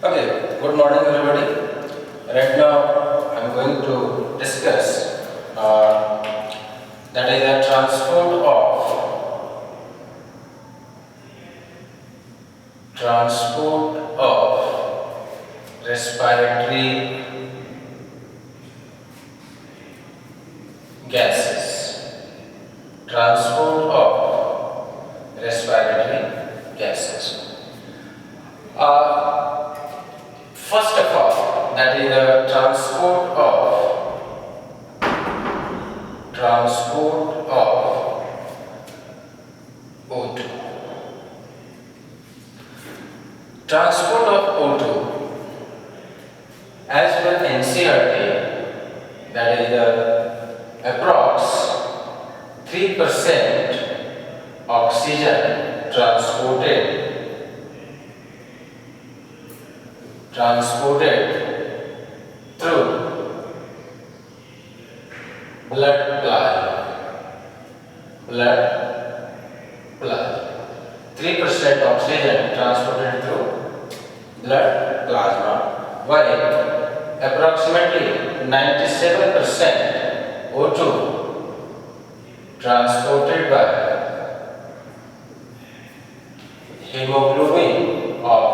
Okay, good morning everybody. Right now I am going to discuss that is the transport of respiratory gases. Transport of respiratory gases. First of all, that is the transport of O2. Transport of O2 as per NCERT, that is the approx 3% oxygen transported through blood plasma. 3% oxygen transported through blood plasma, while approximately 97% O2 transported by hemoglobin of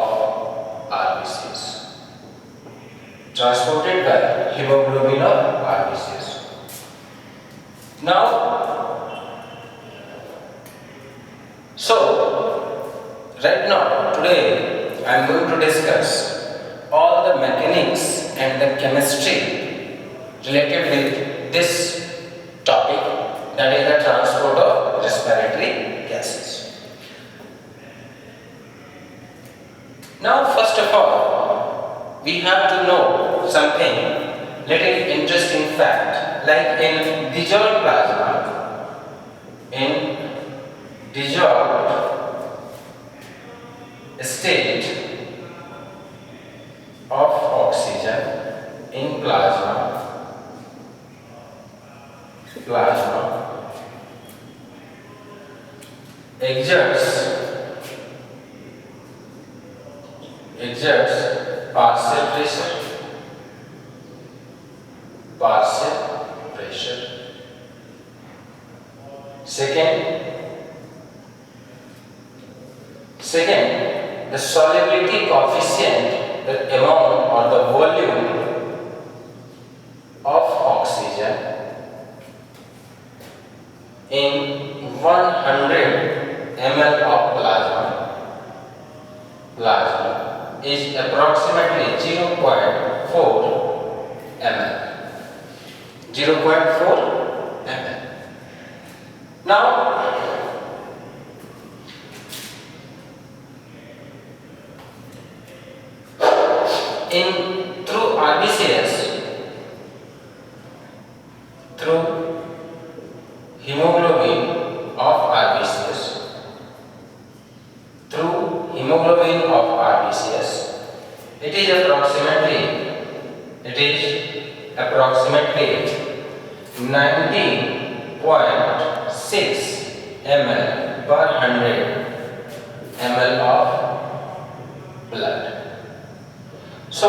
RBCs. Transported by hemoglobin of RBCs. Right now, today I am going to discuss all the mechanics and the chemistry related with this topic, that is the transport of respiratory gases. Now, first of all, we have to know something little interesting fact, like in dissolved plasma, in dissolved state of oxygen in plasma exerts partial pressure. Second, the solubility coefficient, the amount or the volume of oxygen in 100 ml of plasma is approximately 0.4 ml. 0.4 ml. Now, through RBCs, through hemoglobin of RBCs, it is approximately 19.6 ml per 100 ml of blood. So,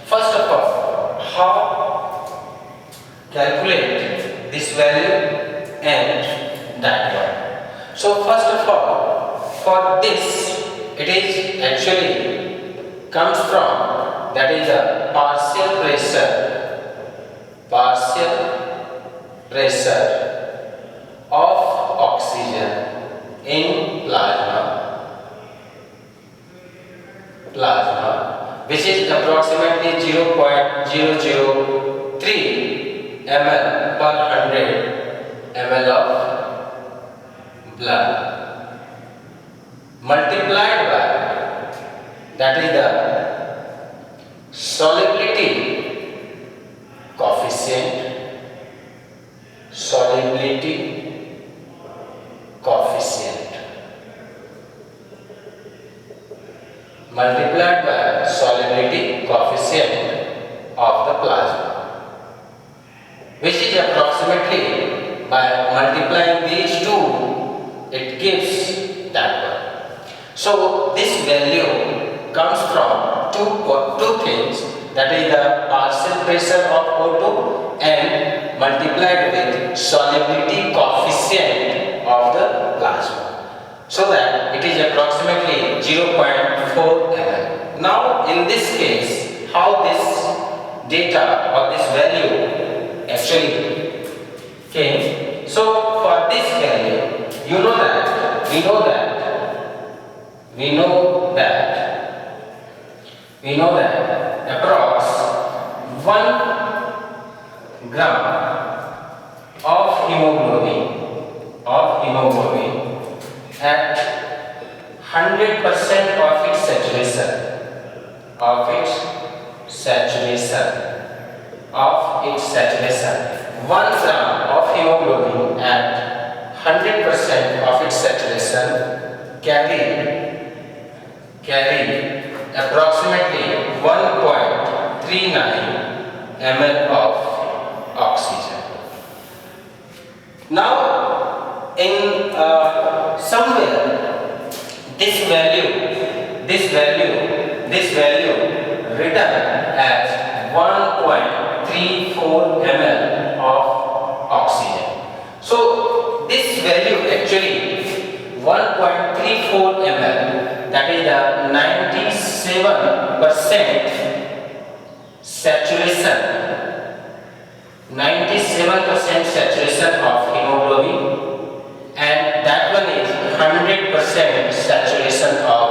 first of all, how calculate this value and that one? So, first of all, for this, it is actually comes from, that is a partial pressure of oxygen in plasma, which is approximately 0.003 ml per 100 ml of blood, multiplied by, that is the solubility coefficient, multiplied by solubility coefficient of the plasma, which is approximately, by multiplying these two, it gives that one. So this value comes from two things, that is the partial pressure of O2 and multiplied with solubility coefficient of the plasma, so that it is approximately 0.4 ml. Now in this case, how this data or this value actually came? So for this value, we know that approx 1 gram of hemoglobin at 100% of its saturation, 1 gram of hemoglobin at 100% of its saturation carry approximately 1.39 ml of oxygen. Now in somewhere this value written as 1.34 ml of oxygen. So this value actually 1.34 ml, that is the 97% saturation of hemoglobin, and that one is 100% saturation of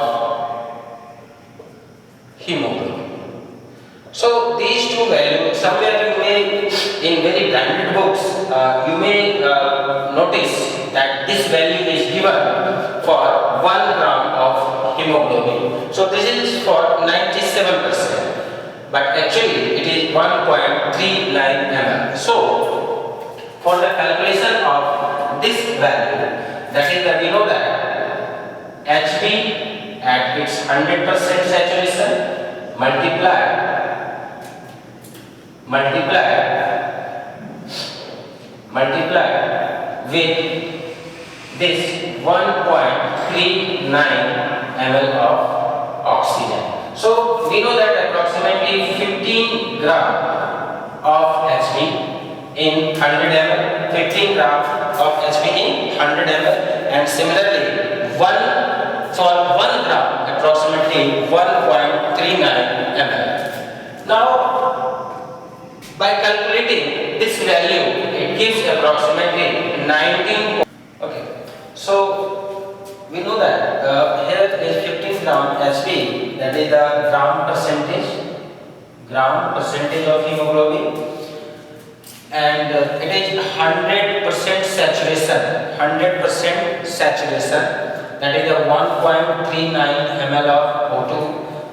hemoglobin. So these two values, somewhere you may, in very branded books, you may notice that this value is given for 1 gram of hemoglobin. So this is for 97%, but actually it is 1.39 ml. So for the calculation of this value, that is that we know that Hb at its 100% saturation multiplied with this 1.39 ml of oxygen. So we know that approximately 15 gram of Hb in 100 ml, 15 gram of Hb in 100 ml, and similarly for 1 gram approximately 1.39 ml. Now by calculating this value, it gives approximately 19. Okay, so we know that here is 15 gram Hb, that is the gram percentage of hemoglobin, and it is 100% saturation, that is the 1.39 ml of O2,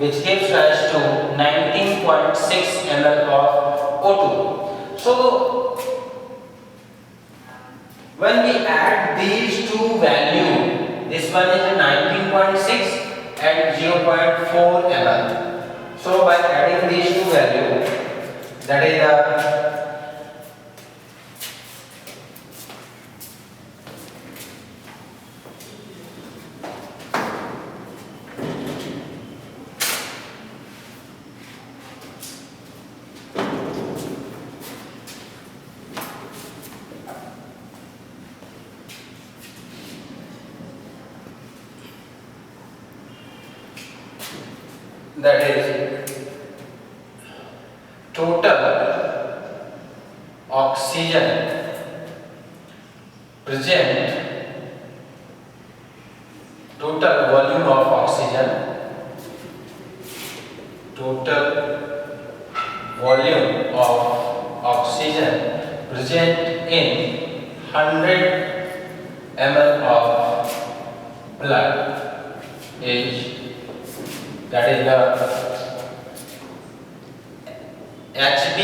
which gives rise to 19.6 ml of O2. So when we add these two values, this one is 19.6 and 0.4 ml. So by adding these two values, that is total oxygen present, total volume of oxygen, present in 100 ml of blood is, that is the Hb,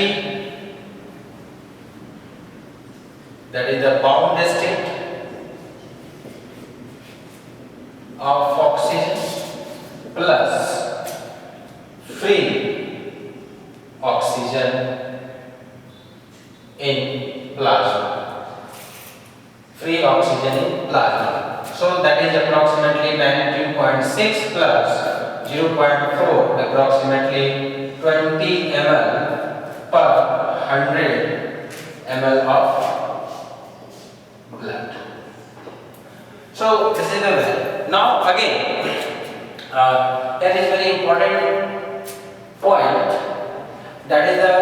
that is the bound state of oxygen, plus free oxygen in plasma. So that is approximately 19.6 plus 0.4 approximately 20 ml per 100 ml of blood. So this is the value. Now again, there is very important point, that is the,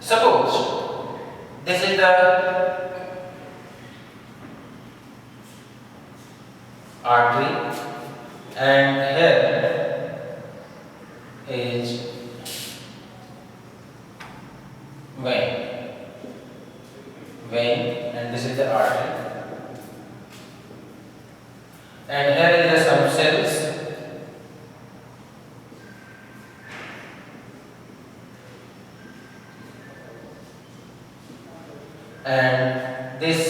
suppose this is the artery and here is vein, and this is the artery, and here is the some cells, and this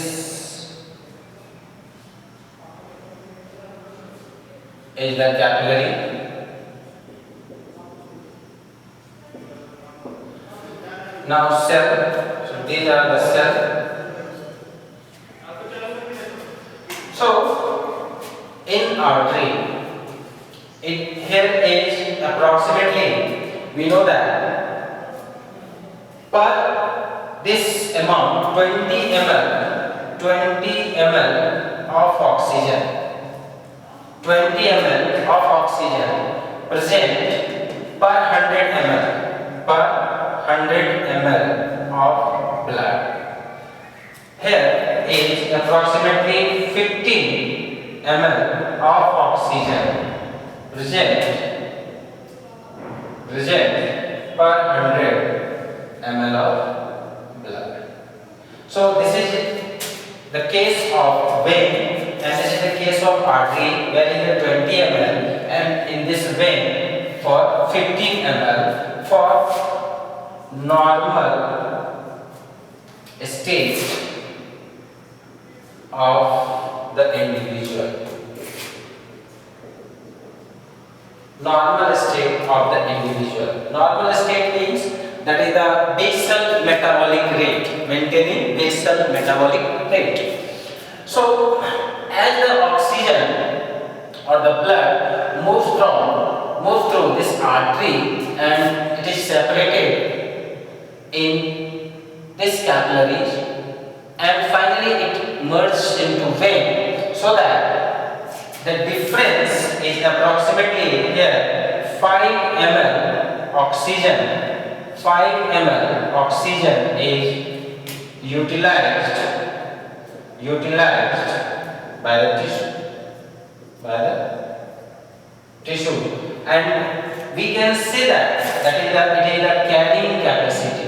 is the capillary. Now cell, so these are the cell. So in artery, here is approximately, we know that per this amount 20 ml of oxygen, 20 ml of oxygen present per 100 ml, per 100 ml of blood. Here is approximately 15 ml of oxygen present per 100 ml of blood. So this is the case of vein, and this is the case of artery, where is the 20 ml, and in this vein for 15 ml for normal state of the individual. Normal state of the individual. Normal state means that is the basal metabolic rate, maintaining basal metabolic rate. So as the oxygen or the blood moves through this artery and it is separated in this capillaries, and finally it merges into vein, so that the difference is approximately here 5 ml oxygen. 5 ml oxygen is utilized by the tissue, and we can say that it is the carrying capacity.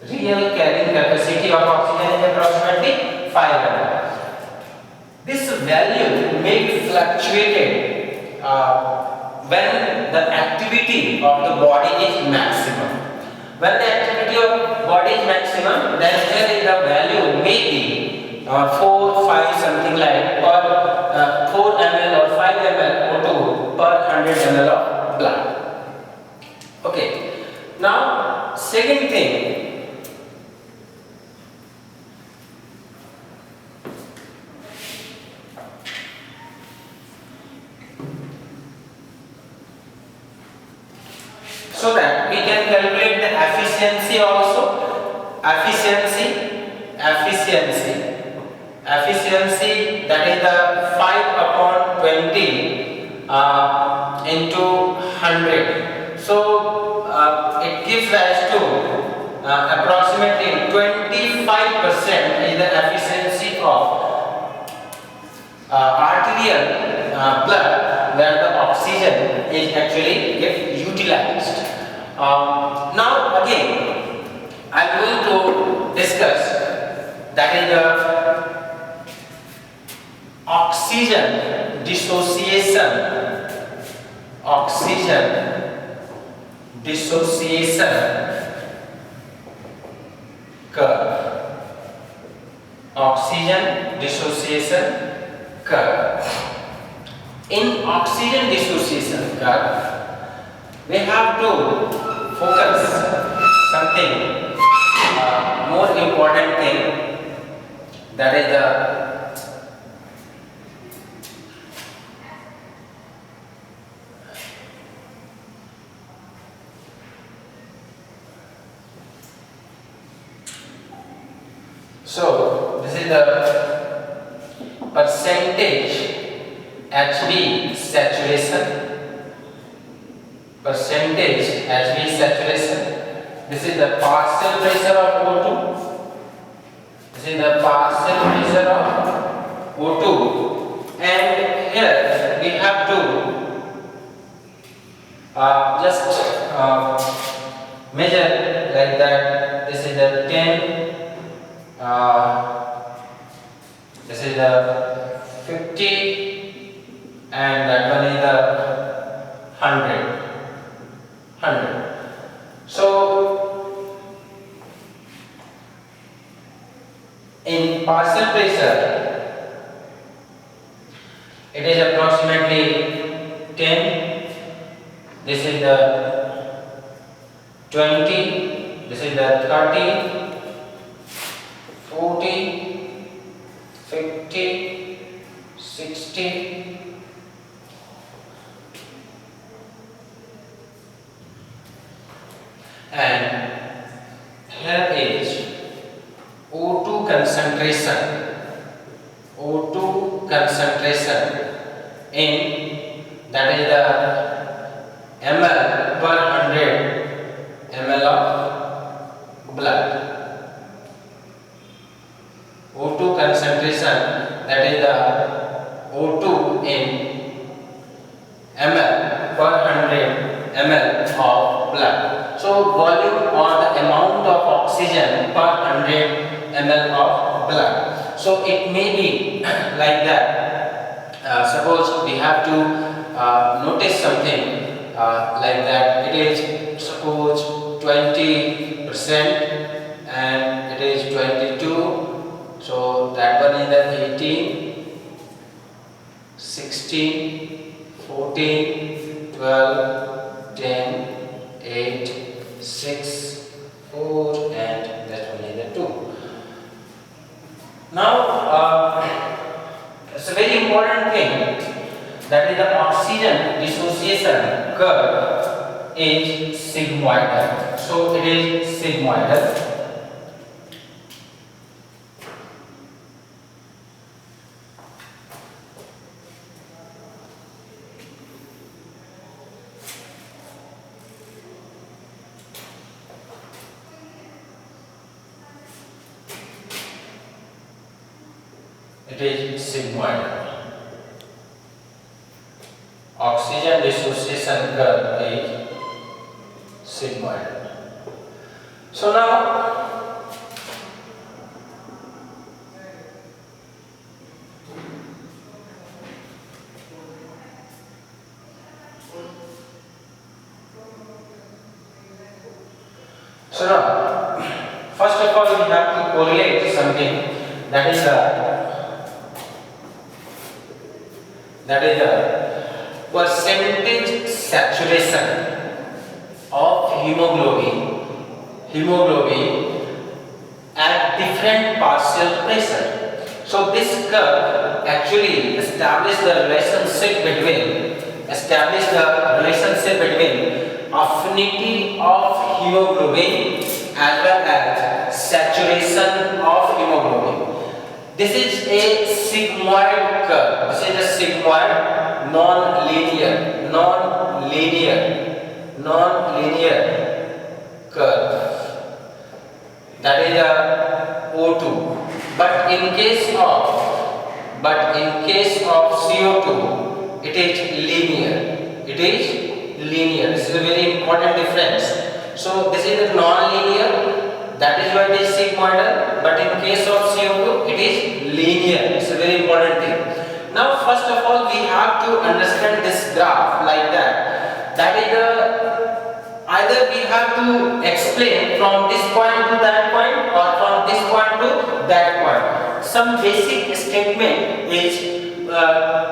Real carrying capacity of oxygen is approximately 5 ml. This value may be fluctuated when the activity of the body is maximum. When the activity of body is maximum, then here is the value may be 4, 5, something like, or 4 ml or 5 ml O2 per 100 ml of blood. Okay. Now, second thing. So that we can calculate the efficiency also. Efficiency, that is the 5/20 into 100. So it gives rise to approximately 25% is the efficiency of arterial blood, where the oxygen is actually get utilized. Now again, I am going to discuss, that is the oxygen dissociation curve. Oxygen dissociation curve. In oxygen dissociation curve, we have to focus something more important thing, So this is the percentage HV saturation. Percentage HV saturation. This is the partial pressure of O2. This is the partial pressure of O2, and here we have to just measure like that. This is the 10. This is the 50, and that one is the 100. So in partial pressure, it is approximately 10. This is the 20. This is the 30. 40, 50, 60, and here is O2 concentration. O2 concentration in, that is the ml per 100 ml of blood. O2 concentration, that is the O2 in ml per 100 ml of blood. So volume or the amount of oxygen per 100 ml of blood. So it may be like that. Suppose we have to notice something like that. It is suppose 20% and it is 22. So that one is the 18, 16, 14, 12, 10, 8, 6, 4, and that one is the 2. Now, it's a very important thing, that is the oxygen dissociation curve is sigmoidal. So it is sigmoidal. It is sigmoidal. Oxygen dissociation curve is sigmoidal. So now first of all we have to correlate something, that is the percentage saturation of hemoglobin at different partial pressure. So this curve actually establishes the relationship between affinity of hemoglobin as well as saturation of hemoglobin. This is a sigmoid curve. This is a sigmoid non-linear curve. That is a O2. But in case of CO2, it is linear. This is a very important difference. So this is a non-linear. That is why it is sigmoidal. But in case of CO2, it is linear. It's a very important thing. Now, first of all, we have to understand this graph like that. That is either we have to explain from this point to that point or from this point to that point. Some basic statement is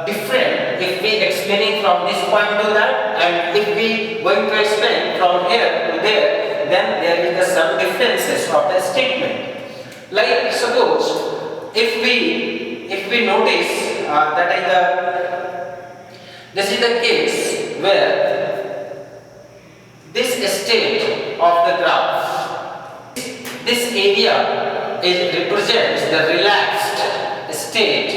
different if we explaining from this point to that, and if we going to explain from here to there, then there is some differences of the statement. Like suppose if we notice this is the case where this state of the graph, this area it represents the relaxed state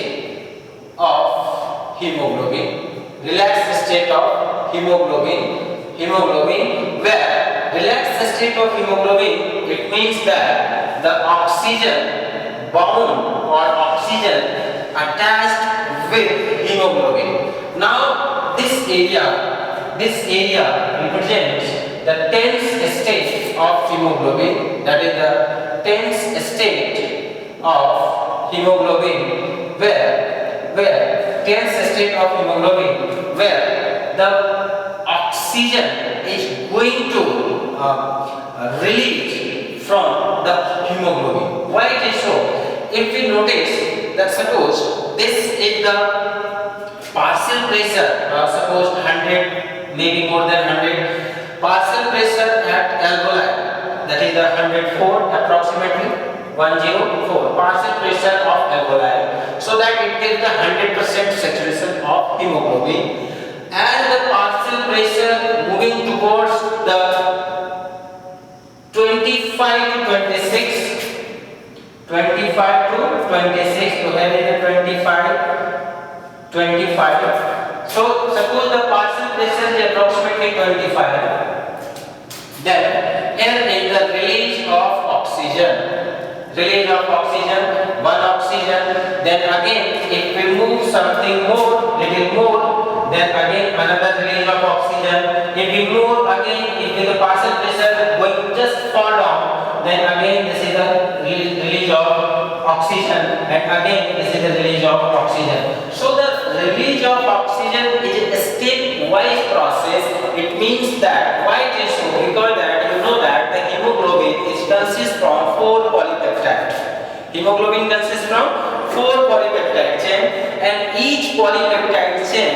of hemoglobin. Relaxed state of hemoglobin, where relaxed state of hemoglobin, it means that the oxygen bound or oxygen attached with hemoglobin. Now this area represents the tense state of hemoglobin, that is the tense state of hemoglobin, where tense state of hemoglobin, where the oxygen is going to release from the hemoglobin. Why it is so? If we notice that suppose this is the partial pressure, suppose 100, maybe more than 100, partial pressure at alveoli, that is the 104 approximately, 104 partial pressure of alveoli, so that it gives the 100% saturation of hemoglobin, and the partial pressure moving towards the 25 to 26, 25 to 26, so here is the 25. So suppose the partial pressure is approximately 25, then here is the release of oxygen. One oxygen, then again if we move something more, little more, then again another release of oxygen. If we move again, if the partial pressure going just fall down, then again this is the release of oxygen, and again this is the release of oxygen. So the release of oxygen is a stepwise process. It means that why it is so, because that you know that the hemoglobin consists from 4 polypeptide. Hemoglobin consists from 4 polypeptide chain, and each polypeptide chain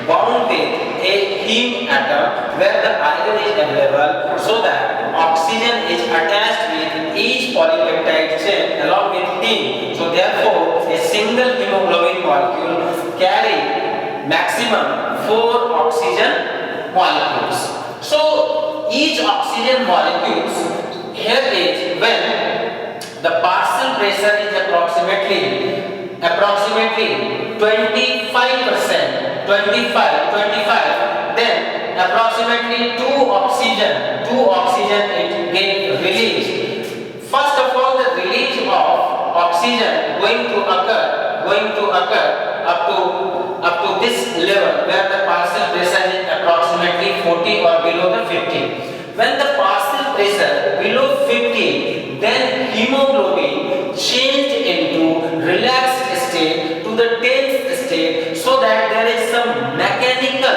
bound with a heme atom where the iron is available, so that oxygen is attached with each polypeptide chain along with heme. So therefore a single hemoglobin molecule carry maximum 4 oxygen molecules. So each oxygen molecules, here is when the partial pressure is approximately 25%, 25, then approximately 2 oxygen it get released. First of all, the release of oxygen going to occur up to this level where the partial pressure is approximately 40 or below the 50. When the partial pressure below 50, then hemoglobin changed into relaxed state to the tense state, so that there is some mechanical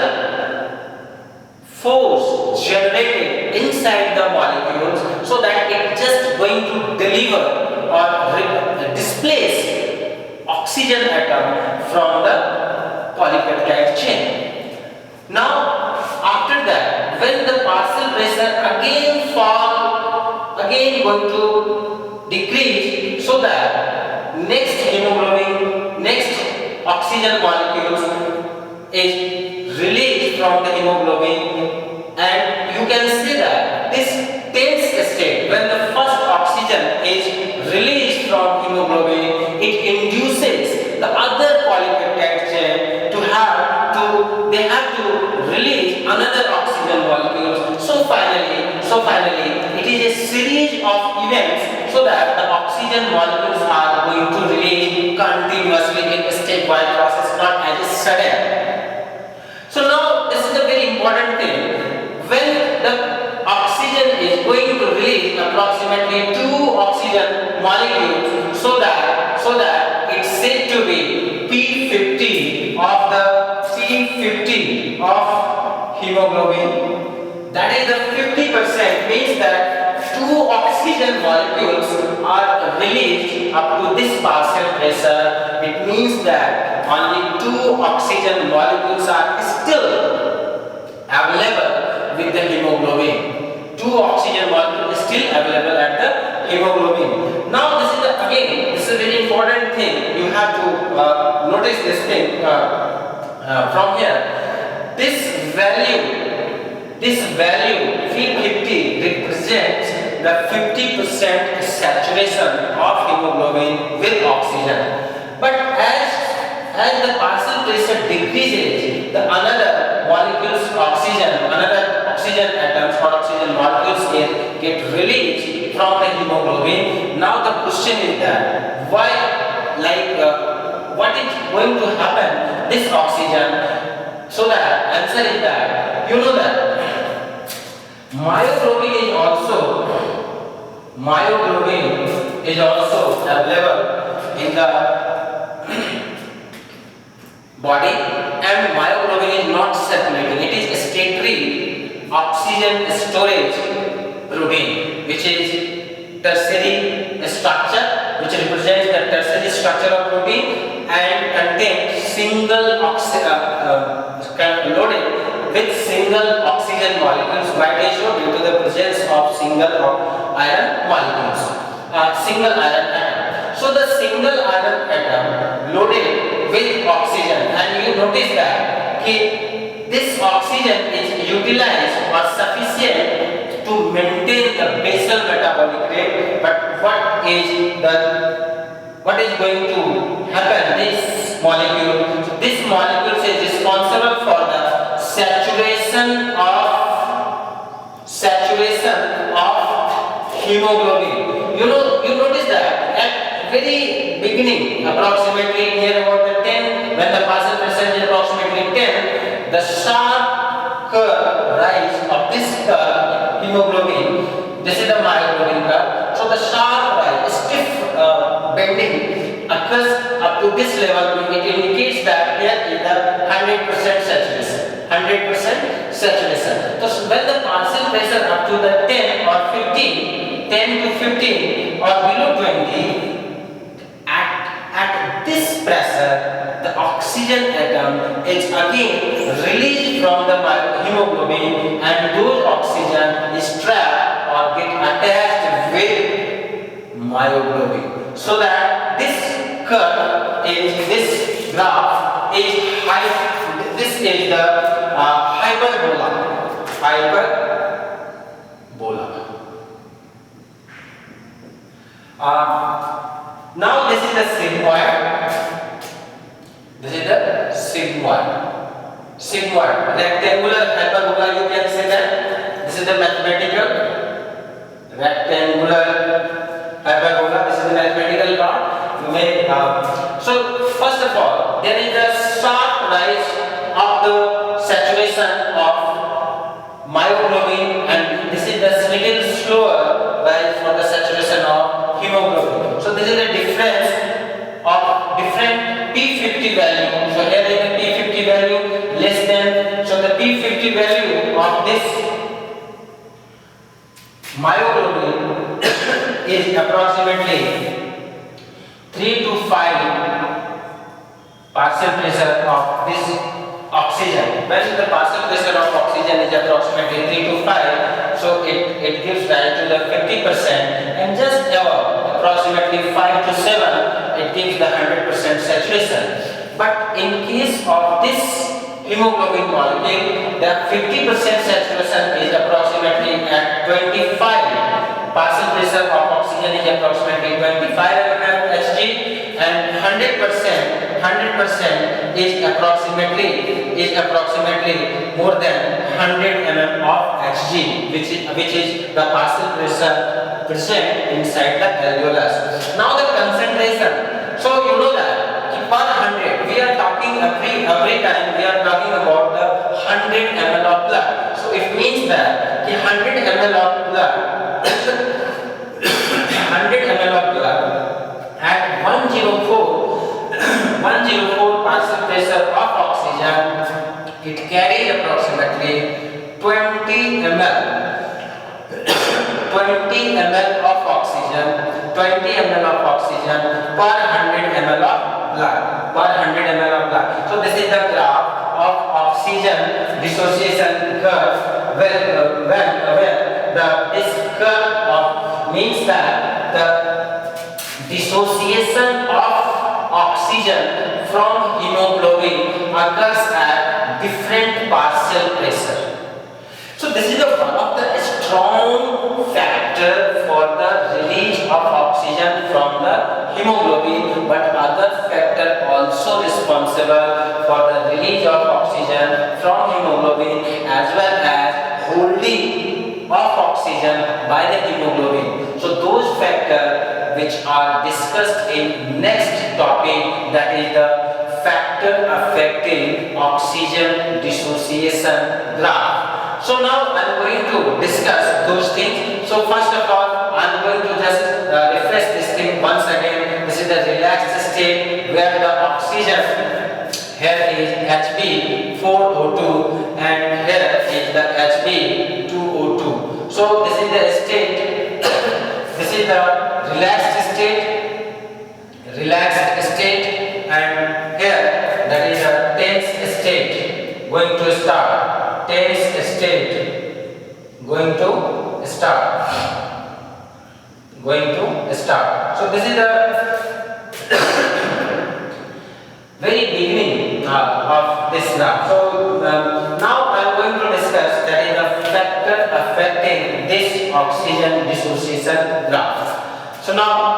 force generated inside the molecules, so that it just going to deliver or displace oxygen atom from the polypeptide chain. Now after that, when the partial pressure again going to decrease, so that next oxygen molecules is released from the hemoglobin, and you can see that this tense state, when the first oxygen is released from hemoglobin, it induces the other polypeptide chain they have to release another oxygen molecules. So finally it is a series of events, so that the oxygen molecules are going to release continuously in a stepwise process, not as a sudden. So now this is a very important thing. When the oxygen is going to release approximately 2 oxygen molecules, so that it's said to be P50 of hemoglobin, that is the 50%, means that 2 oxygen molecules are released up to this partial pressure. It means that only 2 oxygen molecules are still available with the hemoglobin. 2 oxygen molecules still available at the hemoglobin. Now this is a very important thing. You have to notice this thing from here. This value P50 represents the 50% saturation of hemoglobin with oxygen. But as the partial pressure decreases, the another molecules another oxygen atoms or oxygen molecules get released from the hemoglobin. Now the question is that why, what is going to happen this oxygen? So the answer is that you know that myoglobin is also available in the body, and myoglobin is not circulating. It is a stationary oxygen storage protein, which is tertiary structure, which represents the tertiary structure of protein and contains loaded with single oxygen molecules. Why they show? Due to the presence of single iron molecules, single iron atom. So the single iron atom loaded with oxygen, and you notice that this oxygen is utilized or sufficient to maintain the basal metabolic rate. But what is going to happen? This molecule is responsible for the saturation of hemoglobin. You notice that at very beginning, approximately near about the 10, when the partial pressure is approximately 10, the sharp curve rise of this curve, hemoglobin, this is the myoglobin curve. So the sharp rise, stiff bending occurs up to this level. It indicates that here is the 100% saturation. 100% saturation. So when the partial pressure up to the 10 or 15, 10 to 15 or below 20, at this pressure, the oxygen atom is again released from the hemoglobin, and those oxygen is trapped or get attached with myoglobin. So that this curve this graph is this is the hyperbola. Now this is the sigmoid. Rectangular hyperbola, you can say that. This is the mathematical rectangular hyperbola. This is the mathematical part. You may so first of all, there is a sharp rise of the saturation of myoglobin, and this is the little slower rise for the saturation of hemoglobin. So this is the difference of different P50 value. So here is the P50 value less than. So the P50 value of this myoglobin is approximately 3 to 5 partial pressure of this oxygen. When the partial pressure of oxygen is approximately 3 to 5, so it gives rise to the 50%, and just above approximately 5 to 7, it gives the 100% saturation. But in case of this hemoglobin molecule, the 50% saturation is approximately at 25. Partial pressure of oxygen is approximately 25 mm Hg, and 100% is approximately more than 100 mm of Hg, which is the partial pressure present inside the alveolus. Now the concentration. So you know that per 100, we are talking every time we are talking about the 100 ml of blood. So it means that 100 ml of blood 100 ml of blood at 104 partial pressure of oxygen, it carries approximately 20 ml of oxygen per 100 ml of blood. So this is the graph of oxygen dissociation curve, this curve means that the dissociation of oxygen from hemoglobin occurs at different partial pressure. So this is one of the strong fact factor for the release of oxygen from the hemoglobin, but other factor also responsible for the release of oxygen from hemoglobin as well as holding of oxygen by the hemoglobin. So those factors which are discussed in next topic, that is the factor affecting oxygen dissociation graph. So now I am going to discuss those things. So first of all, I am going to just refresh this thing once again. This is the relaxed state where the oxygen, here is Hb4O2 and here is the Hb2O2. So this is the state, this is the relaxed state, and here that is a tense state going to start. Tense state going to start. So this is the very beginning of this graph. So now I am going to discuss that is the factor affecting this oxygen dissociation graph. So now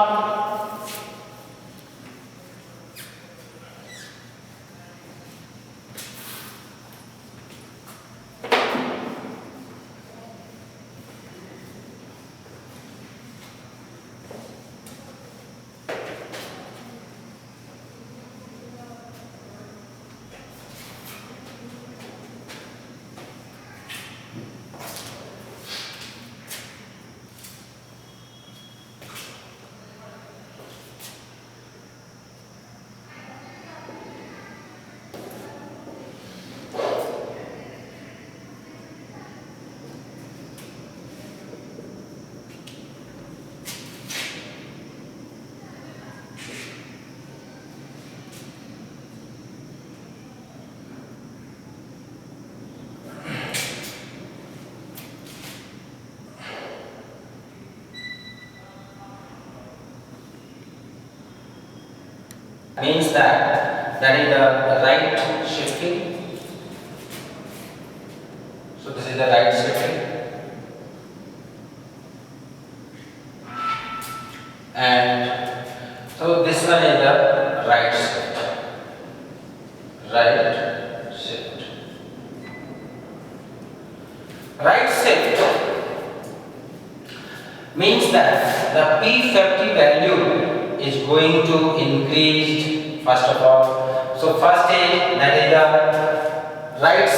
means that is the right shifting. So this is the right shifting, and so this one is the right shift. Right shift means that the P50 value is going to increase. First of all, so first is that is the right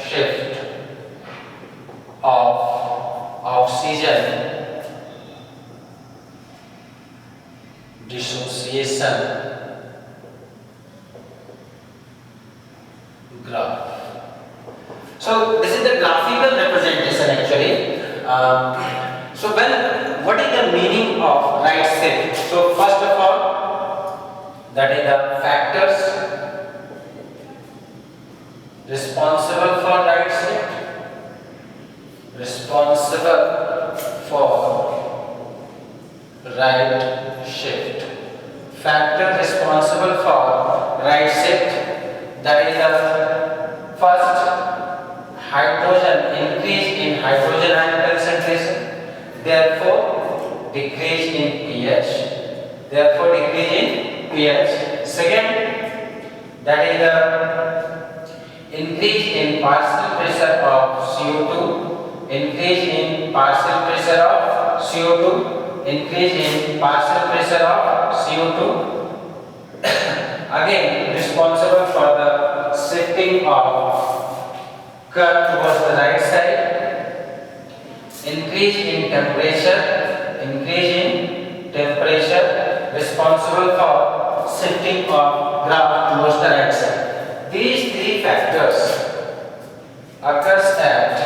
shift of oxygen dissociation graph. So this is the graphical representation actually. So what is the meaning of right shift? So first of all, that is the factors responsible for right shift. Factor responsible for right shift, that is the first hydrogen, increase in hydrogen ion concentration, therefore decrease in pH. Second, that is the increase in partial pressure of CO2, again responsible for the shifting of curve towards the right side, increase in temperature, responsible for shifting of graph towards the right side. These three factors occurs at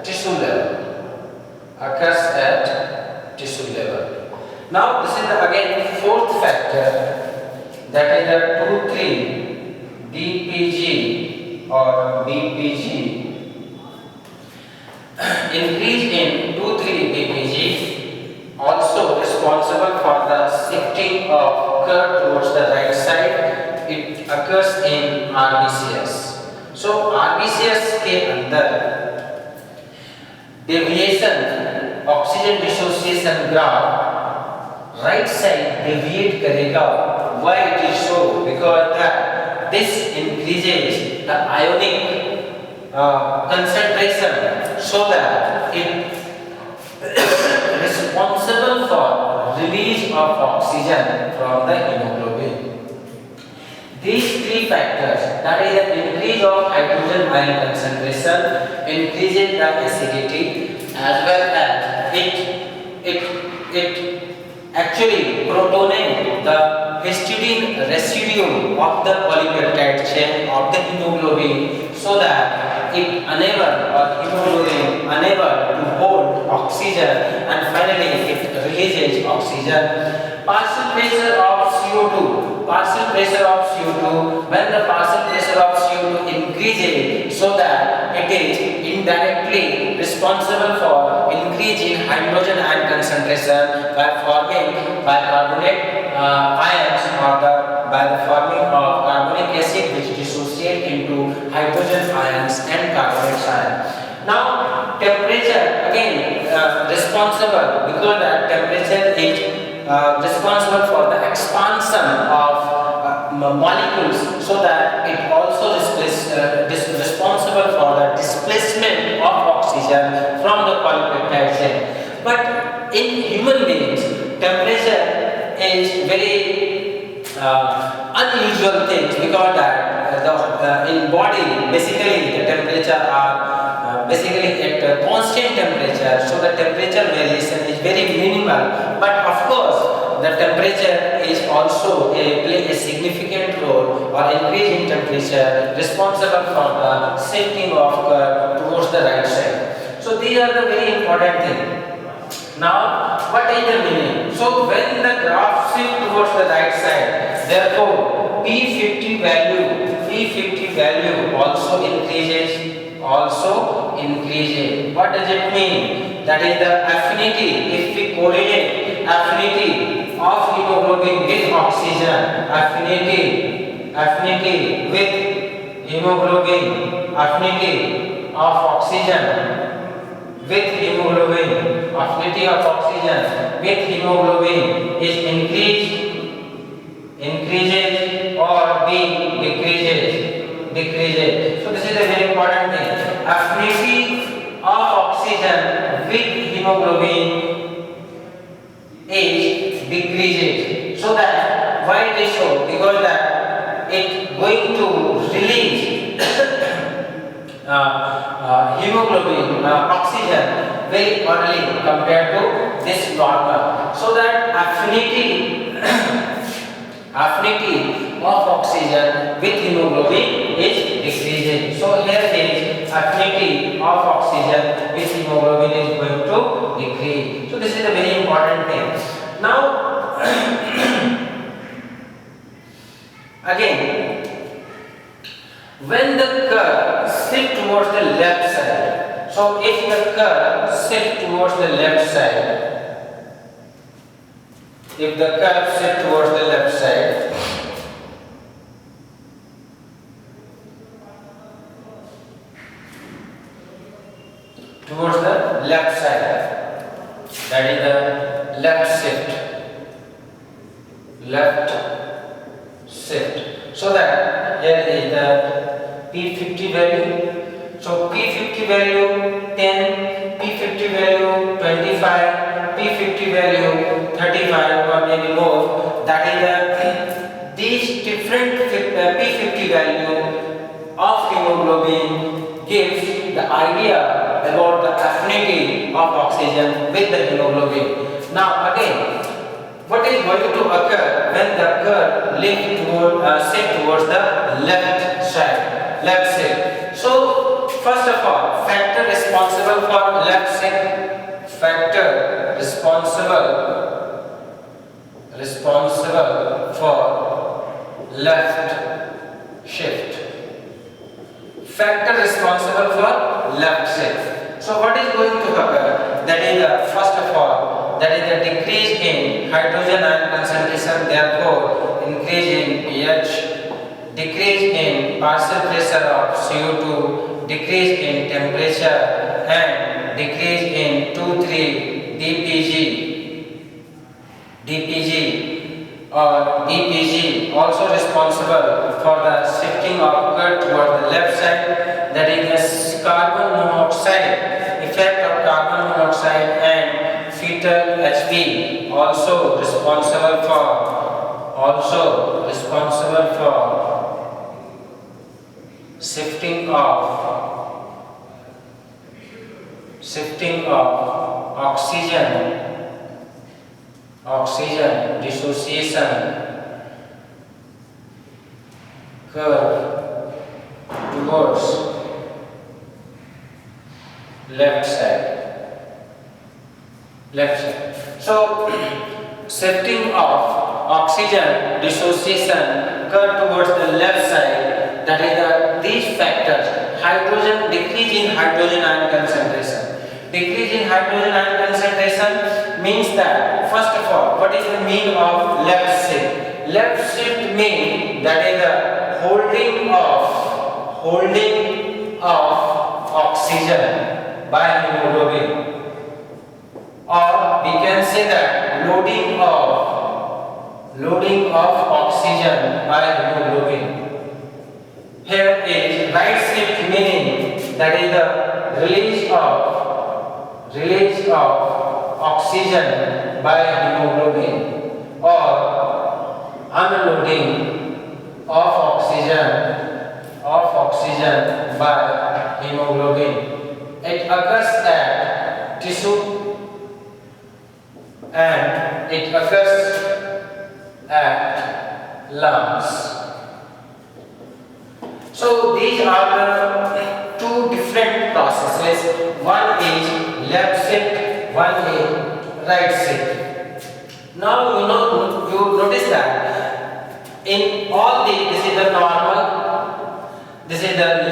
tissue level. Now this is the again fourth factor, that is the 2,3 DPG or BPG. Increase in 2,3 BPG also responsible for the shifting of curve towards the right side. It occurs in RBCS. So RBCS के अंदर deviation oxygen dissociation graph right side deviate करेगा. Why it is so? Because that this increases the ionic concentration, so that it responsible for release of oxygen from the hemoglobin. These three factors, that is the increase of hydrogen ion concentration, increases the acidity, as well as it actually protonate the histidine residue of the polypeptide chain of the hemoglobin, so that it hemoglobin unable to hold oxygen, and finally it releases oxygen. Partial pressure of CO2. When the partial pressure of CO2 increases, so that it is indirectly responsible for increase in hydrogen ion concentration by forming bicarbonate ions, or by the forming of carbonic acid, which dissociate into hydrogen ions and carbonate ions. Now temperature again responsible, because that temperature is responsible for the expansion of molecules, so that it also responsible for the displacement of oxygen from the polypeptide chain. But in human beings, temperature is very unusual things, because that in body basically the temperature are basically at a constant temperature, so the temperature variation is very minimal. But of course the temperature is also play a significant role, or increase in temperature responsible for the shifting of curve towards the right side. So these are the very important things. Now what is the meaning? So when the graph shift towards the right side, therefore P50 value also increases. What does it mean? That is the affinity. If we correlate affinity of hemoglobin with oxygen, affinity with hemoglobin, affinity of oxygen with hemoglobin, is increases or decreases. So this is a very important thing. Affinity of oxygen with hemoglobin is decreases. So that why it is so? Because that it going to release hemoglobin oxygen very early compared to this normal. So that affinity of oxygen with hemoglobin is decreasing. So here is affinity of oxygen with hemoglobin is going to decrease. So this is a very important thing. Now again, when the curve shift towards the left side, so if the curve shift towards the left side, that is the left shift, so that here is the P50 value. So P50 value 10, P50 value 25, P50 value 35, or maybe more. That is these different P50 value of hemoglobin gives the idea about the affinity of oxygen with the hemoglobin. Now again, what is going to occur when the curve shift towards the left side? So first of all, factor responsible for left shift, So what is going to occur? That is first of all, that is the decrease in hydrogen ion concentration, therefore increase in pH, decrease in partial pressure of CO2, decrease in temperature, and decrease in 2,3 DPG or DPG, also responsible for the shifting of current toward the left side, that is the carbon monoxide, effect of carbon monoxide and fetal HB, also responsible for shifting of oxygen dissociation curve towards left side. So shifting of oxygen dissociation curve towards the left side, that is these factors. Hydrogen, decrease in hydrogen ion concentration. Decrease in hydrogen ion concentration means that, first of all, what is the meaning of left shift? Left shift means that is the holding of oxygen by hemoglobin, or we can say that loading of oxygen by hemoglobin. Here is right shift meaning that is the release of oxygen by hemoglobin, or unloading of oxygen by hemoglobin. It occurs at tissue and it occurs at lungs. So these are the two different processes. One is left shift, one is right shift. Now you notice that in all these, this is the normal, this is the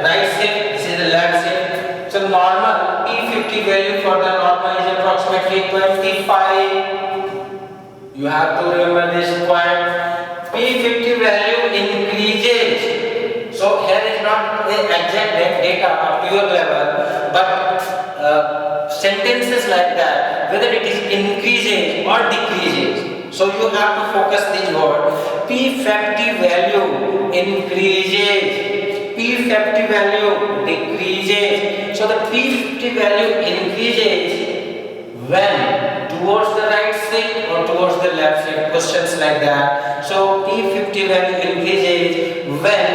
right shift, this is the left shift. So normal P50 value for the normal is approximately 25. You have to remember this point. P50 value increases. So here is not the exact data of pure level, but sentences like that, whether it is increases or decreases. So you have to focus this word. P50 value increases, P50 value decreases. So the P50 value increases when towards the right shift or towards the left shift, questions like that. So P50 value increases when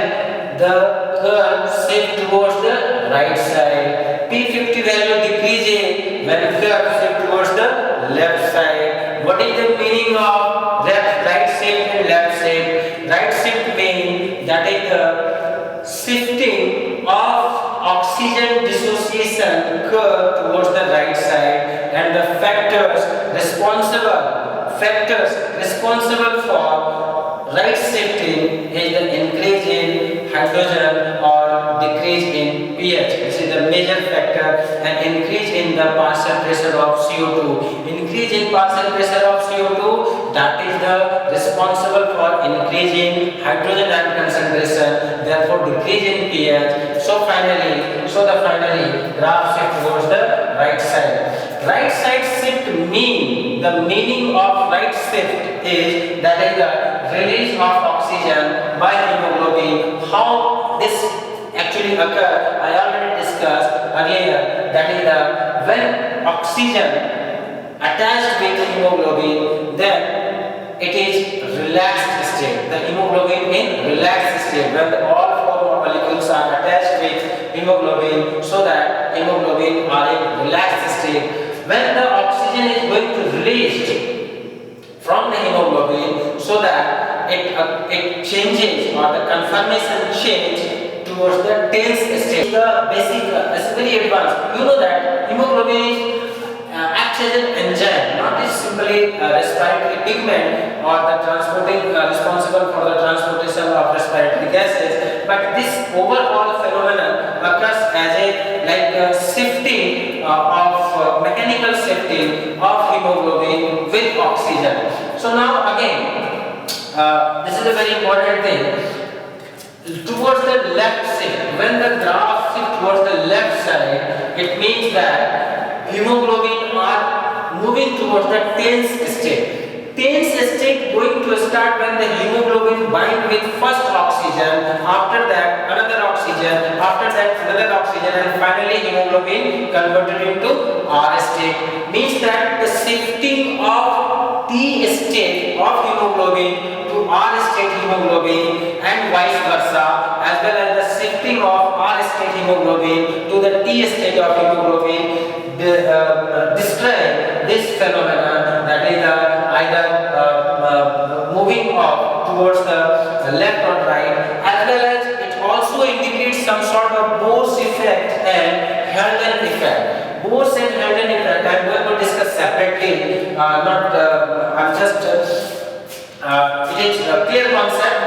the curve shift towards the right side. P50 value decreases when curve shift towards the left side. What is the meaning of right shift and left shift? Right shift means that is the shifting of oxygen dissociation curve towards the right side, and the factors responsible for right shifting is the increase in hydrogen or decrease in pH. This is the major factor, and increase in the partial pressure of CO2. Increase in partial pressure of CO2, that is the responsible for increasing hydrogen ion concentration, therefore decrease in pH. So finally graph shift towards the right side. Right side shift mean, the meaning of right shift is that is the release of oxygen by hemoglobin. How this actually occur, I already discussed earlier, that is when oxygen attached with hemoglobin, then it is relaxed state. The hemoglobin in relaxed state, when all four molecules are attached with hemoglobin, so that hemoglobin are in relaxed state. When the oxygen is going to release from the hemoglobin, so that it changes, or the conformation change towards the tense state. The basic is very advanced. You know that hemoglobin acts as an enzyme, not is simply respiratory pigment or the transporting responsible for the transportation of respiratory gases, but this overall phenomenon occurs as a shifting of mechanical shifting of hemoglobin with oxygen. So now again, this is a very important thing. towards the left shift. When the graph shifts towards the left side, it means that hemoglobin are moving towards the tense state. Tense state going to start when the hemoglobin bind with first oxygen, after that another oxygen, after that another oxygen, and finally hemoglobin converted into R state. Means that the shifting of T state of hemoglobin to R state hemoglobin and vice versa, as well as the shifting of R state hemoglobin to the T state of hemoglobin, describe this phenomenon, that is either moving off towards the left or right, as well as it also indicates some sort of Bose effect and Helden effect. Bose and Helden effect I am going to discuss separately, I'm just it is a clear concept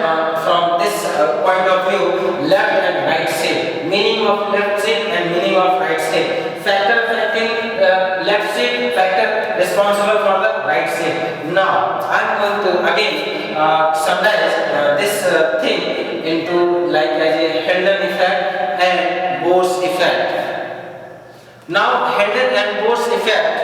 from this point of view, left and right shift, meaning of left shift and meaning of right shift, factor affecting left shift, factor responsible for the right shift. Now I am going to again summarize this thing into like as a Helden effect and Bose effect. Now Helden and Bose effect,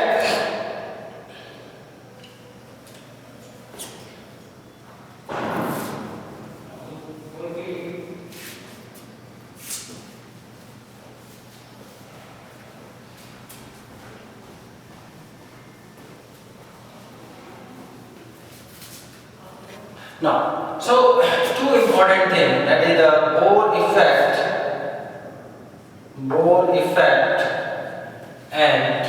now, so two important things, that is the Bohr effect and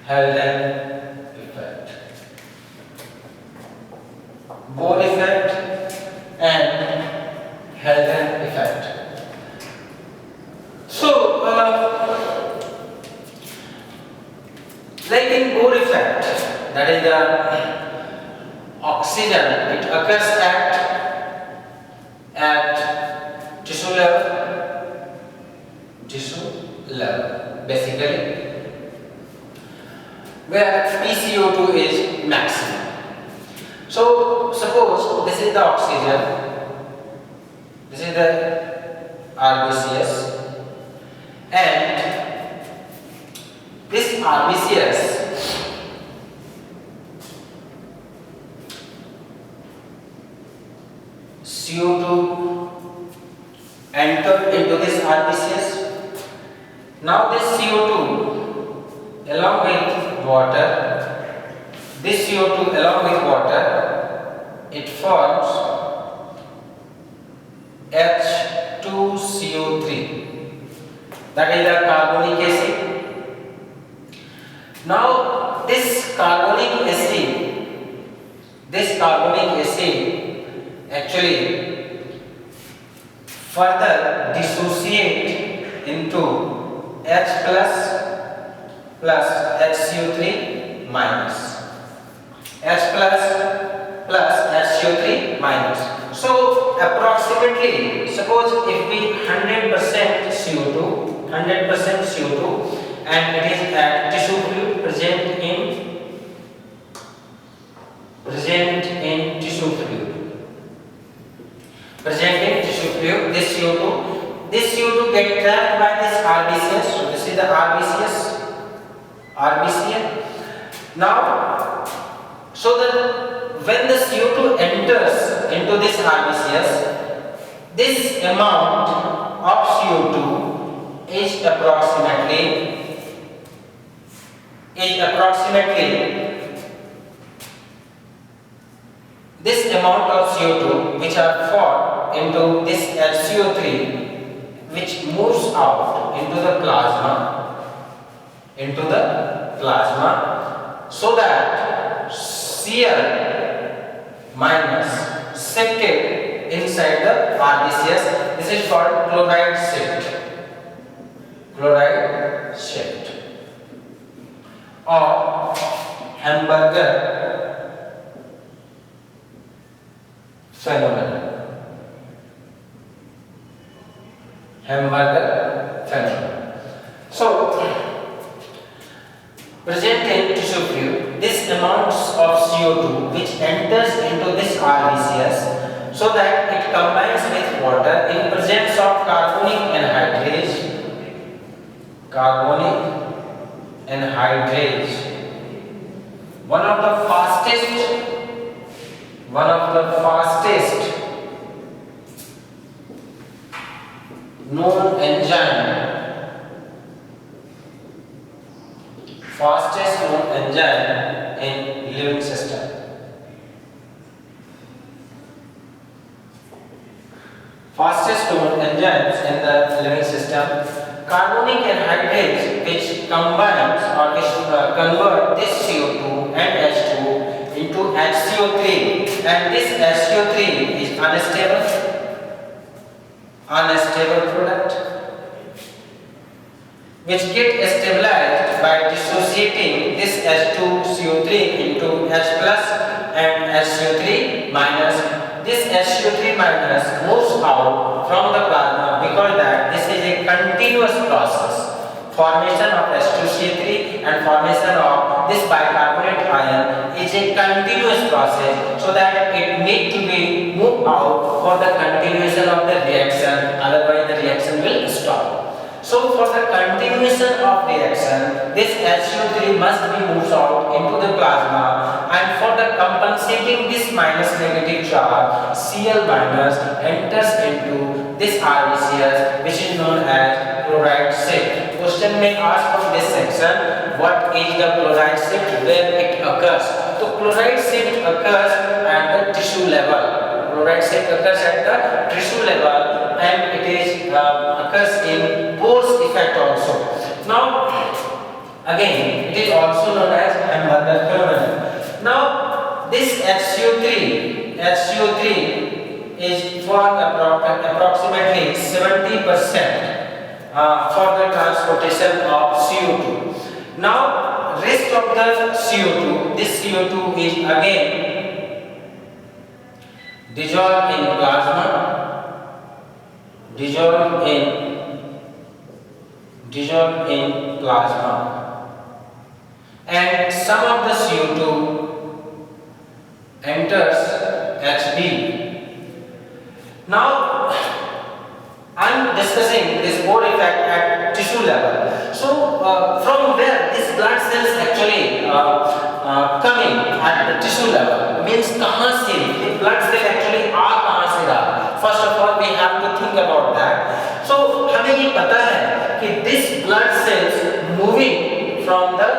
Helden effect. Bohr effect and Helden effect. So, like in Bohr effect, that is the oxygen, it occurs at tissue level basically, where PCO2 is maximum. So suppose this is the oxygen, this is the RBCS, and this RBCS CO2 entered into this RBCS. Now this CO2 along with water, this CO2 along with water, it forms H2CO3, that is the carbonic acid. Now this carbonic acid actually further dissociate into H plus HCO3 minus, H plus HCO3 minus. So approximately, suppose if we 100% CO2 and it is at tissue fluid present in tissue fluid, this CO2 get trapped by this RBCS. So this is the RBCS. Now, so that when the CO2 enters into this RBCS, this amount of CO2 is approximately this amount of CO2 which are formed into this HCO3, which moves out into the plasma, so that Cl minus shifted inside the RBCS. This is called chloride shift or hamburger phenomenon. So present in tissue fluid, this amounts of CO2 which enters into this RBCS, so that it combines with water in presence of carbonic anhydrase. One of the fastest known enzyme in living system. Fastest known enzymes in the living system. Carbonic anhydrase, which combines or which convert this CO2 and H2 into HCO3, and this HCO3 is unstable product, which get stabilized by dissociating this H2CO3 into H plus and HCO3 minus. This HCO3 minus moves out from the plasma because that this is a continuous process. Formation of H2CO3 and formation of this bicarbonate ion is a continuous process, so that it needs to be moved out for the continuation of the reaction, otherwise the reaction will stop. So for the continuation of reaction, this HCO3 must be moved out into the plasma, and for the compensating this minus negative charge, Cl minus enters into this RBCS, which is known as chloride shift. Question may ask from this section, what is the chloride shift, where it occurs? So chloride shift occurs at the tissue level. Chloride shift occurs at the tissue level, and it is occurs in pores effect also. Now again, it is also known as Hamburger phenomenon. Now this HCO3 is for approximately 70% for the transportation of CO2. Now rest of the CO2, this CO2 is again dissolved in plasma, and some of the CO2 enters HB. Now I am discussing this pore effect at tissue level. So from where these blood cells actually coming at the tissue level, means कहाँ से ये blood cell actually कहाँ से रहा? First of all we have to think about that. So हमें ये पता है कि this blood cells moving from the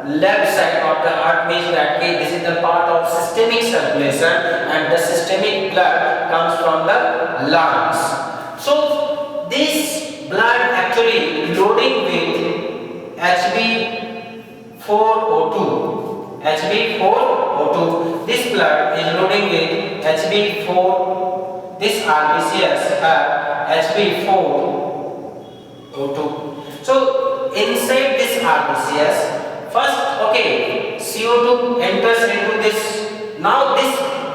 left side of the heart, means that this is the part of systemic circulation, and the systemic blood comes from the lungs. So this blood actually loading with Hb4O2. This blood is loading with Hb4. This RBCS have Hb4O2. So inside this RBCS, first, CO2 enters into this. Now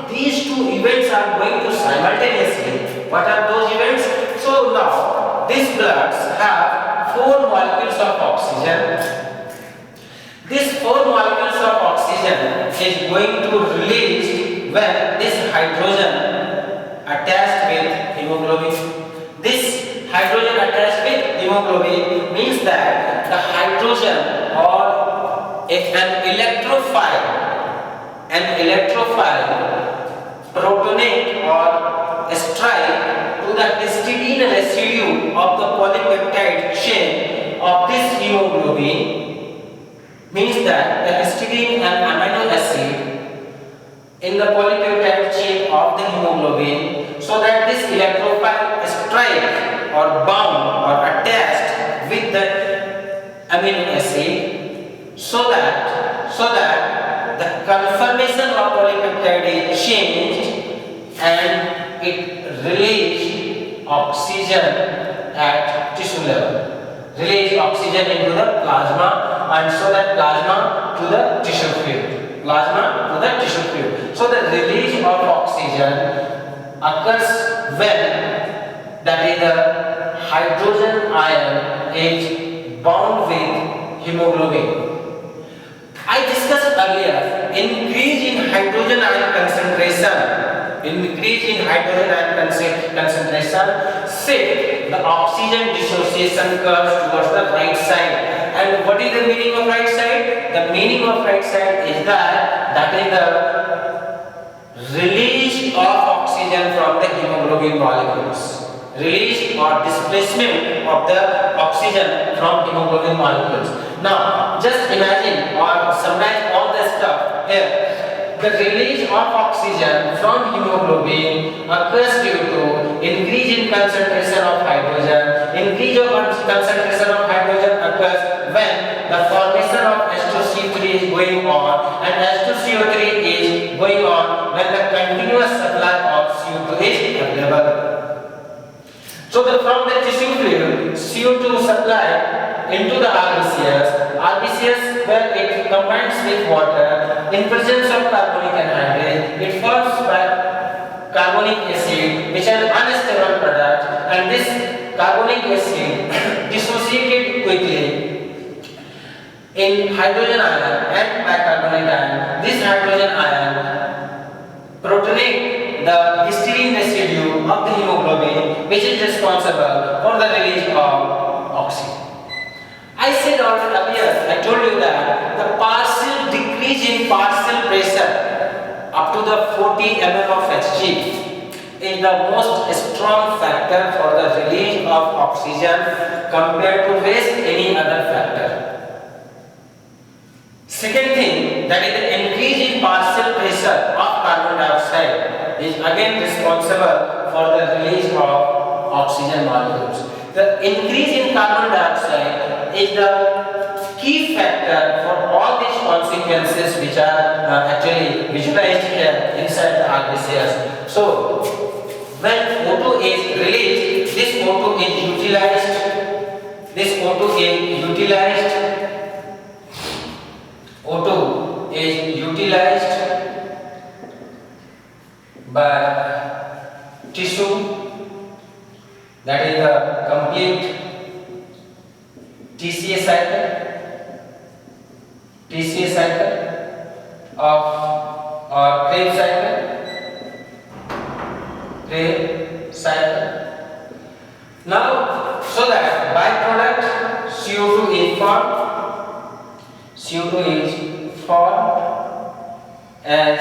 these two events are going to simultaneously. What are those events? So now these bloods have 4 molecules of oxygen. These 4 molecules of oxygen is going to release when this hydrogen attached with hemoglobin. This hydrogen attached with hemoglobin means that the hydrogen or an electrophile protonate or strike to the histidine residue of the polypeptide chain of this hemoglobin, means that the histidine and amino acid in the polypeptide chain of the hemoglobin, so that this electrophile strike or bound or attached with the amino acid, so that the conformation of polypeptide is changed and it release oxygen at tissue level, release oxygen into the plasma, and so that plasma to the tissue fluid. So the release of oxygen occurs when that is the hydrogen ion is bound with hemoglobin. I discussed earlier, increase in hydrogen ion concentration. Increase in hydrogen ion concentration shift the oxygen dissociation curve towards the right side. And what is the meaning of right side? The meaning of right side is that is the release of oxygen from the hemoglobin molecules. Release or displacement of the oxygen from hemoglobin molecules. Now, just imagine or summarize all the stuff here. The release of oxygen from hemoglobin occurs due to increase in concentration of hydrogen. Increase of concentration of hydrogen occurs when the formation of H2CO3 is going on, and H2CO3 is going on when the continuous supply of CO2 is available. So from the tissue fluid, CO2 supply into the RBCs where it combines with water in presence of carbonic anhydride, it forms by carbonic acid, which is an unstable product, and this carbonic acid dissociated quickly in hydrogen ion and bicarbonate ion. This hydrogen ion protonate the histidine residue of the hemoglobin, which is responsible for the release of oxygen. I said earlier, I told you that the partial decrease in partial pressure up to the 40 mm of Hg is the most strong factor for the release of oxygen compared to any other factor. Second thing, that is the increase in partial pressure of carbon dioxide is again responsible for the release of oxygen molecules. The increase in carbon dioxide is the key factor for all these consequences which are actually visualized here inside the RBCs. So, when O2 is released, this O2 is utilized. O2 is utilized by tissue, that is the complete TCA cycle of or Krebs cycle. Now, so that byproduct CO2 is formed as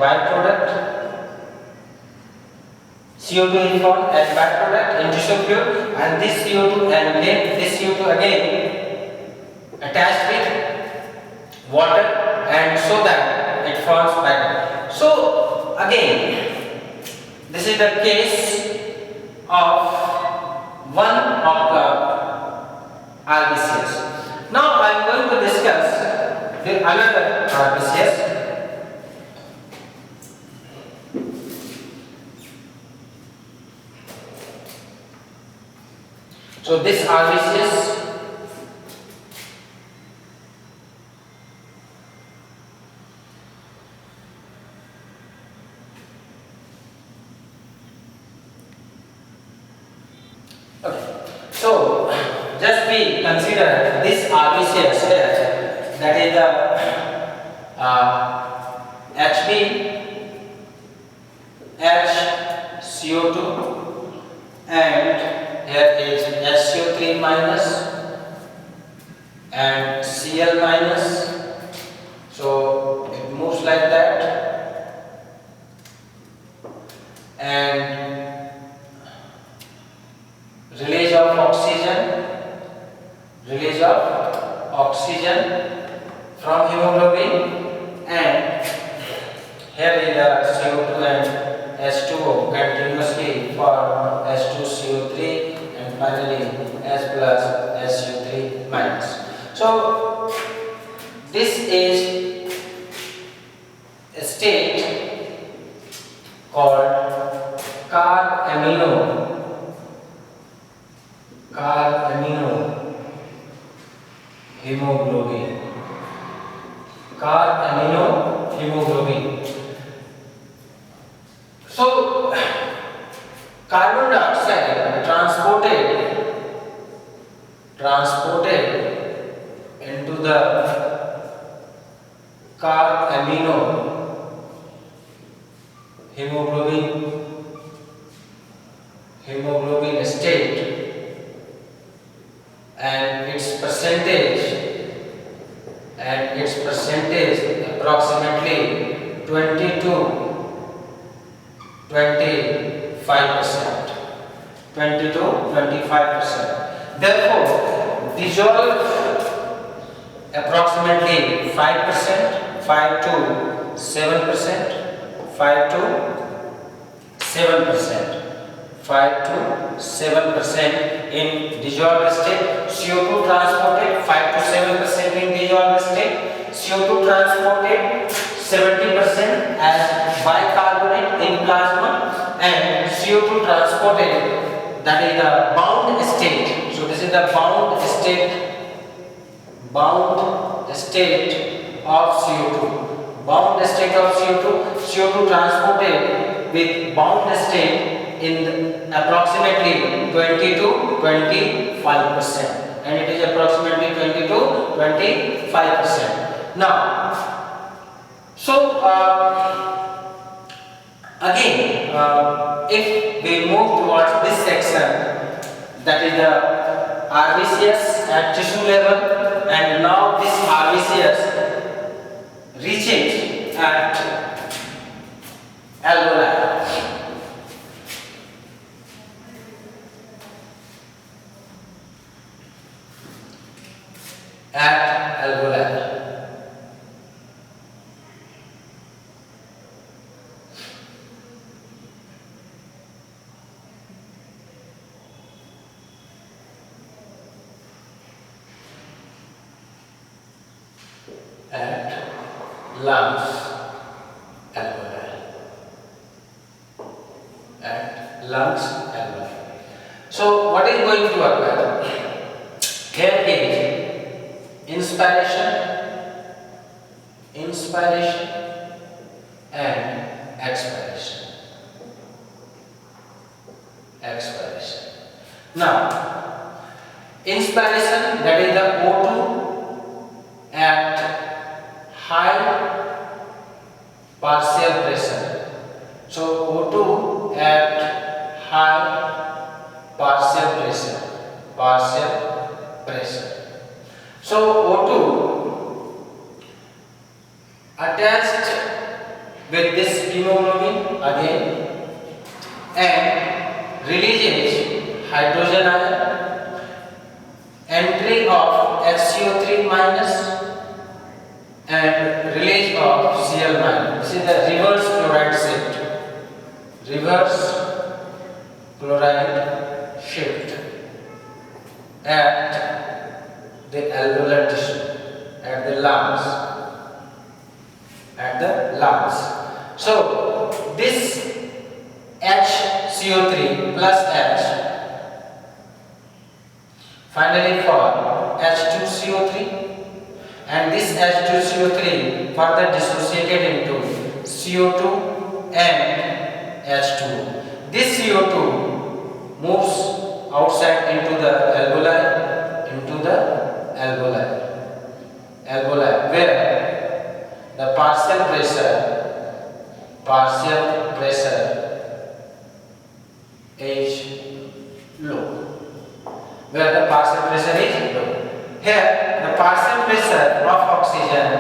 byproduct. CO2 is formed as byproduct in tissue fluid, and this CO2 and then this CO2 again attached with water, and so that it forms byproduct. So again, this is the case of one of the RBCs. Now I am going to discuss the another RBCs. So this RBCs so just we consider this RBCs here, that is the HB HCO2, and here is SCO3 minus and Cl minus. So it moves like that, and release of oxygen from hemoglobin, and here is the CO2 and H2O continuously form H2CO3, and finally H plus SO3 minus. So this is a state called carb amino hemoglobin. Carb amino hemoglobin. So carbon dioxide transported into the hemoglobin state and its percentage approximately 20 to 25%. 20 to 25%. Therefore, dissolve approximately 5%, 5 to 7%, 5 to 7%, 5 to 7% in dissolved state. CO2 transported 5 to 7% in dissolved state. CO2 transported 70% as bicarbonate in plasma, and CO2 transported, that is the bound state. So this is the bound state of CO2. Bound state of CO2 transported with bound state in approximately 20 to 25%, and it is approximately 20 to 25%. Now, so again, if we move towards this section, that is the RBCS at tissue level, and now this RBCS reaches at alveoli. At alveoli. At lungs alveoli. At lungs alveoli. So what is going to occur? Here is inspiration and expiration. Now, inspiration, that is the O2 at high partial pressure. So O2 at high partial pressure. So O2 attached with this hemoglobin again and releases hydrogen ion, entry of HCO3 minus and release of Cl minus. This is the reverse chloride shift at the alveolar tissue, at the lungs. So this HCO3 plus H finally form H2CO3, and this H2CO3 further dissociated into CO2 and H2O. This CO2 moves outside into the alveoli, where the partial pressure is low. Here the partial pressure of oxygen.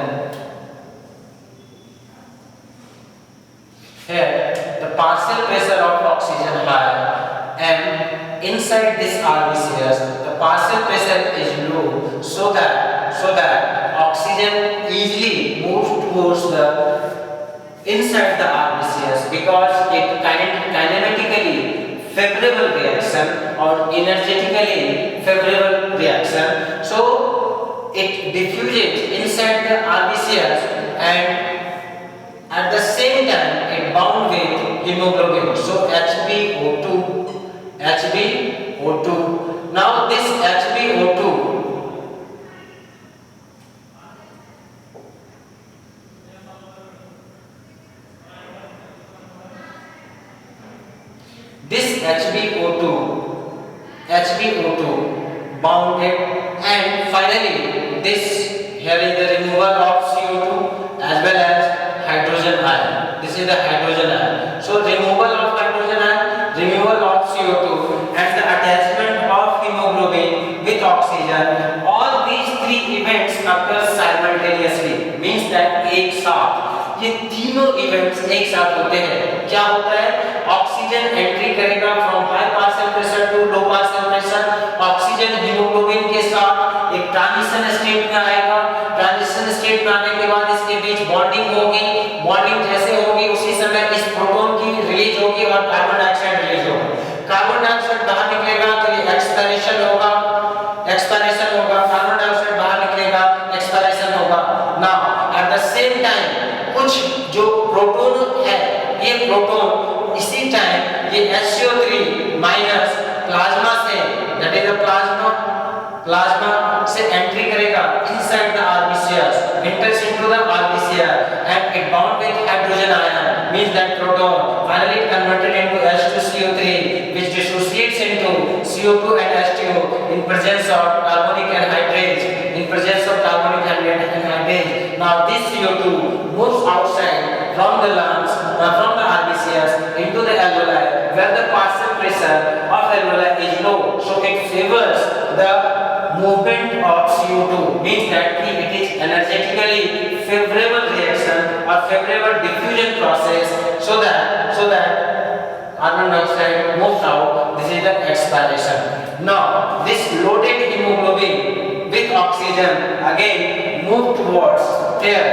High, and inside this RBCS the partial pressure is low, so that oxygen easily moves towards the inside the RBCS, because it kinematically favorable reaction or energetically favorable reaction. So it diffuses inside the RBCS, and at the same time it bound with hemoglobin. So HbO2. Now this HbO2 bounded, and finally this here is the removal of CO2 as well as hydrogen ion. This is the hydrogen ion. So removal of hydrogen ion, removal of CO2, simultaneously, means that एक साथ ये तीनों events एक साथ होते हैं। क्या होता है? ऑक्सीजन एंट्री करेगा from high partial pressure to low partial pressure, oxygen haemoglobin के साथ एक ट्रांजिशन स्टेट में आएगा, ट्रांजिशन स्टेट में आने के बाद इसके बीच बॉन्डिंग होगी, बॉन्डिंग जैसे होगी उसी समय इस प्रोटॉन की रिलीज होगी और कार्बन डाइऑक्साइड रिलीज होगा। कार्बन डाइऑक्साइड बाहर निकलेगा तो ये एक्सपायरेशन होगा, एक्सपायरेशन होगा, कार्बन डाइऑक्साइड बाहर निकलेगा, एक्सपायरेशन होगा। Now at the same time कुछ जो प्रोटॉन है, ये प्रोटॉन इसी टाइम ये HCO3 माइनस प्लाज्मा से, दैट इज द प्लाज्मा से एंट्री करेगा inside the RBCs, enters into the RBCs and it bound with hydrogen ion, means that proton finally converted into H2CO3 which dissociates into CO2 and H2O in presence of carbonic anhydrase, in presence of carbonic anhydrase. Now this CO2 moves outside from the lungs, from the RBCs into the alveoli where the partial pressure of alveoli is low, so it favors the movement of CO2, means that it is energetically favorable reaction or favorable diffusion process, so that carbon dioxide moves out. This is the expiration. Now this loaded hemoglobin with oxygen again move towards here,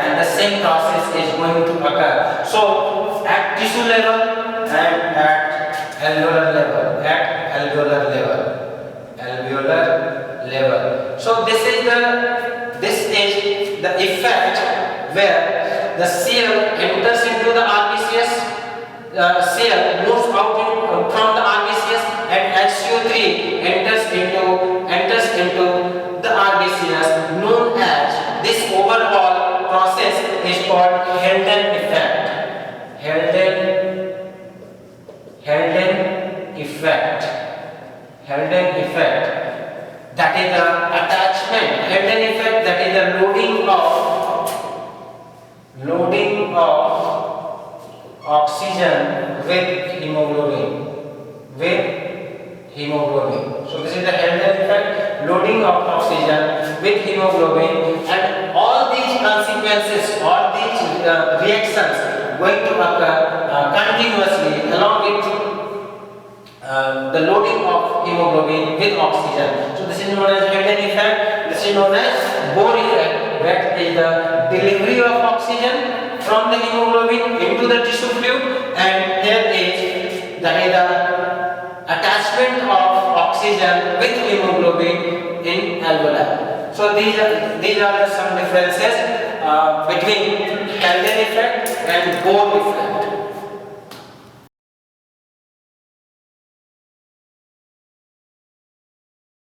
and the same process is going to occur. So at tissue level and at alveolar level. So this is the effect where the cell enters into the RBCs, cell moves out from the RBCs, and HCO3 enters into the RBCs, known as this overall process is called Helden effect. Helden effect. That is the attachment. Helden effect, that is the loading of oxygen with hemoglobin. So this is the Helden effect, loading of oxygen with hemoglobin, and all these consequences, all these reactions going to occur continuously along with the loading of hemoglobin with oxygen. So this is known as Helden effect. This is known as Bohr effect. That is the delivery of oxygen from the hemoglobin into the tissue fluid, and here is the attachment of oxygen with hemoglobin in alveoli. So these are some differences between Helden effect and Bohr effect.